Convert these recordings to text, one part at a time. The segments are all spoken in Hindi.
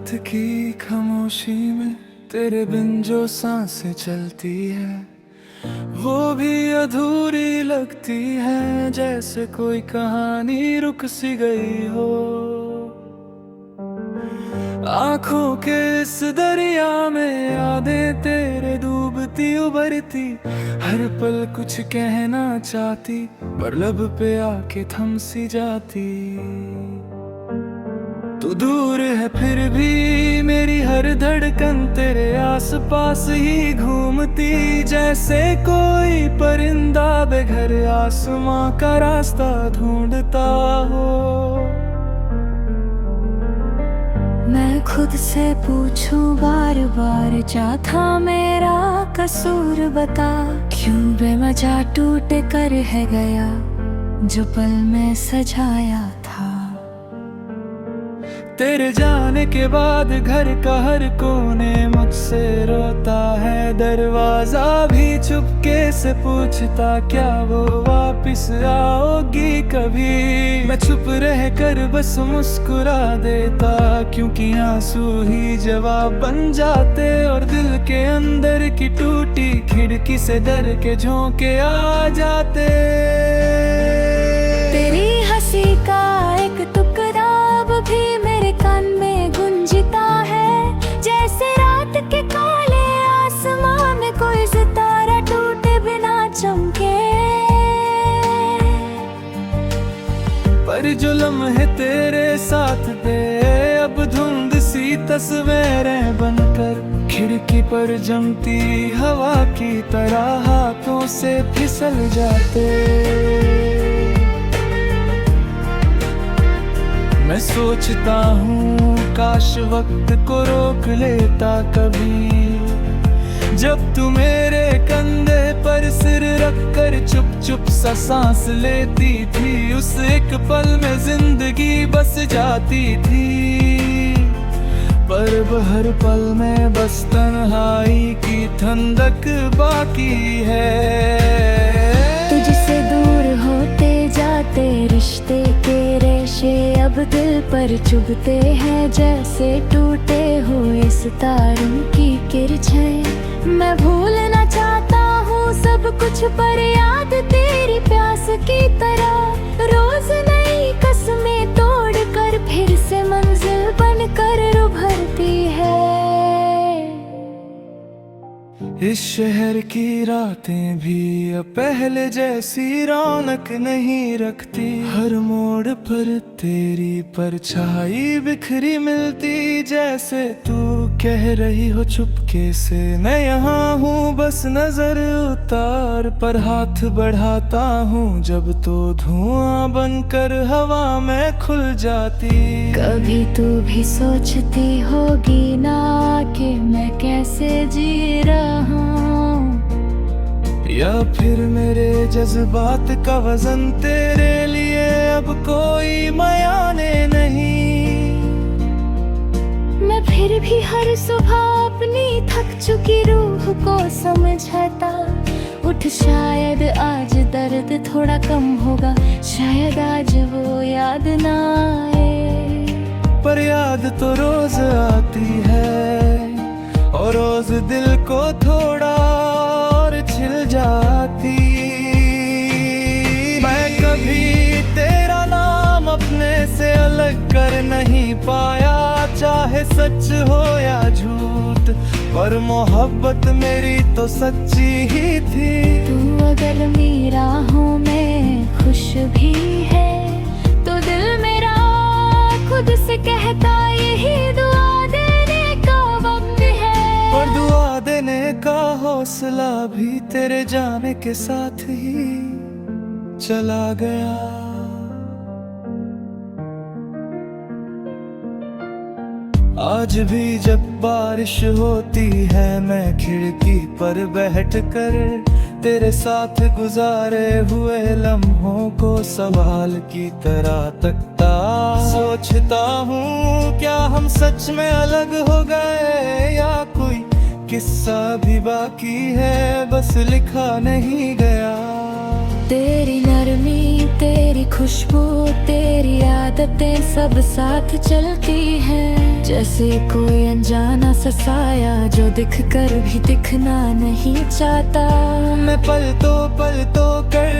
रात की खामोशी में तेरे बिन जो सांसें चलती है वो भी अधूरी लगती है, जैसे कोई कहानी रुक सी गई हो। आंखों के इस दरिया में यादें तेरे डूबती उभरती, हर पल कुछ कहना चाहती पर लब पे आके थम सी जाती। तू दूर है फिर भी मेरी हर धड़कन तेरे आसपास ही घूमती, जैसे कोई परिंदा बेघर आसमां का रास्ता ढूंढता हो। मैं खुद से पूछूं बार बार, क्या था मेरा कसूर बता, क्यों बेवजह टूट कर है गया जो पल में सजाया था। तेरे जाने के बाद घर का हर कोने मुझसे रोता है, दरवाजा भी चुपके से पूछता क्या वो वापिस आओगी कभी। मैं चुप रह कर बस मुस्कुरा देता, क्योंकि आंसू ही जवाब बन जाते और दिल के अंदर की टूटी खिड़की से डर के झोंके आ जाते। तेरी हंसी का एक टुकड़ा अब भी मेरे कान में गुंजता है, जैसे रात के काले आसमां में कोई सितारा टूटे बिना चमके। पर जो लम्हे तेरे साथ दे अब धुंध सी तस्वीरें बनकर, खिड़की पर जमती हवा की तरह हाथों से फिसल जाते। मैं सोचता हूँ काश वक्त को रोक लेता कभी, जब तू मेरे कंधे पर सिर रख कर चुप चुप सा सांस लेती थी। उस एक पल में जिंदगी बस जाती थी, पर हर पल में बस तन्हाई की ठंडक बाकी है। तुझसे दूर होते जाते रिश्ते के रेशे अब दिल पर चुभते हैं, जैसे टूटे हुए सितारों की किरछें। मैं भूलना चाहता हूँ सब कुछ पर याद तेरी प्यास की तरह रोज नई कस्में तोड़ कर फिर से मंजिल बनकर उभरती है। इस शहर की रातें भी अब पहले जैसी रौनक नहीं रखती, हर मोड़ पर तेरी परछाई बिखरी मिलती, जैसे तू कह रही हो चुपके से मैं यहाँ हूँ बस नजर उतार। पर हाथ बढ़ाता हूँ जब तो धुआं बनकर हवा में खुल जाती। कभी तू भी सोचती होगी ना कि मैं कैसे जी रहा हूँ, या फिर मेरे जज्बात का वजन तेरे लिए अब कोई मायने नहीं। मैं फिर भी हर सुबह अपनी थक चुकी रूह को समझाता, उठ शायद आज दर्द थोड़ा कम होगा, शायद आज वो याद ना आए। पर याद तो रोज आती है और रोज दिल को थोड़ा और छिल जाती। मैं कभी तेरा नाम अपने से अलग कर नहीं पाया, चाहे सच हो या झूठ, पर मोहब्बत मेरी तो सच्ची ही थी। तू अगर मेरा हो मैं खुश भी है, तो दिल मेरा खुद से कहता यही दुआ देने का वक्त है। और दुआ देने का हौसला भी तेरे जाने के साथ ही चला गया। आज भी जब बारिश होती है मैं खिड़की पर बैठकर तेरे साथ गुजारे हुए लम्हों को सवाल की तरह तकता। सोचता हूँ क्या हम सच में अलग हो गए, या कोई किस्सा भी बाकी है बस लिखा नहीं गया। तेरी नरमी, तेरी खुशबू, तेरी आदतें सब साथ चलती हैं। जैसे कोई अनजाना सा साया जो दिख कर भी दिखना नहीं चाहता। मैं पल तो कर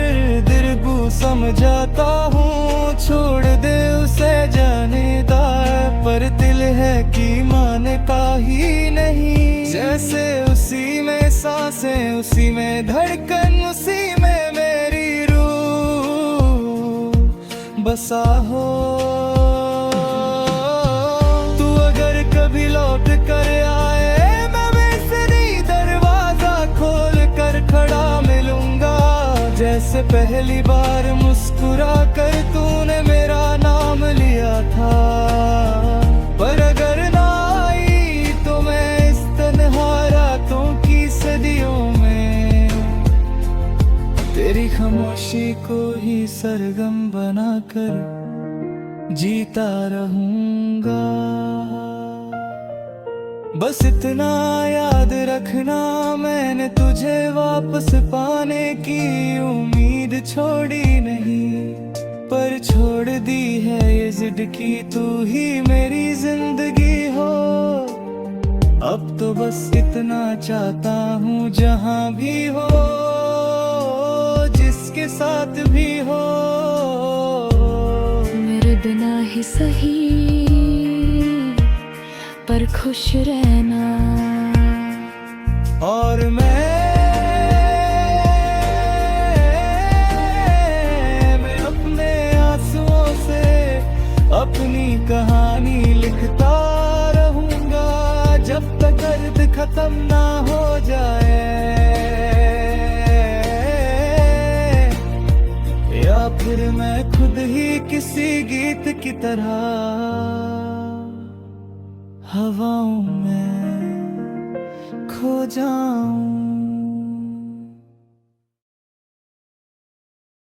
दिलगु समझाता हूँ, छोड़ दे उसे जाने दा, पर दिल है कि मानता ही नहीं। जैसे उसी में सांसें, उसी में धड़कन, उसी में मेरी रूह बसा हो। तू अगर कभी लौट कर आए, मैं बेसरी दरवाजा खोल कर खड़ा मिलूंगा। जैसे पहली बार मुस्कुरा कर तूने मेरा नाम लिया था। पर अगर ना आई तो मैं इस तन्हा रातों की सदियों में तेरी खामोशी को ही सरगम बनाकर जीता रहूंगा। बस इतना याद रखना, मैंने तुझे वापस पाने की उम्मीद छोड़ी नहीं, पर छोड़ दी है ये जिद की तू ही मेरी जिंदगी हो। अब तो बस इतना चाहता हूँ जहाँ भी हो, जिसके साथ भी हो, मेरे बिना ही सही पर खुश रहना। और मैं अपने आंसुओं से अपनी कहानी लिखता रहूंगा, जब तक दर्द खत्म ना हो जाए, या फिर मैं खुद ही किसी गीत की तरह हवाओं में खो जाऊं।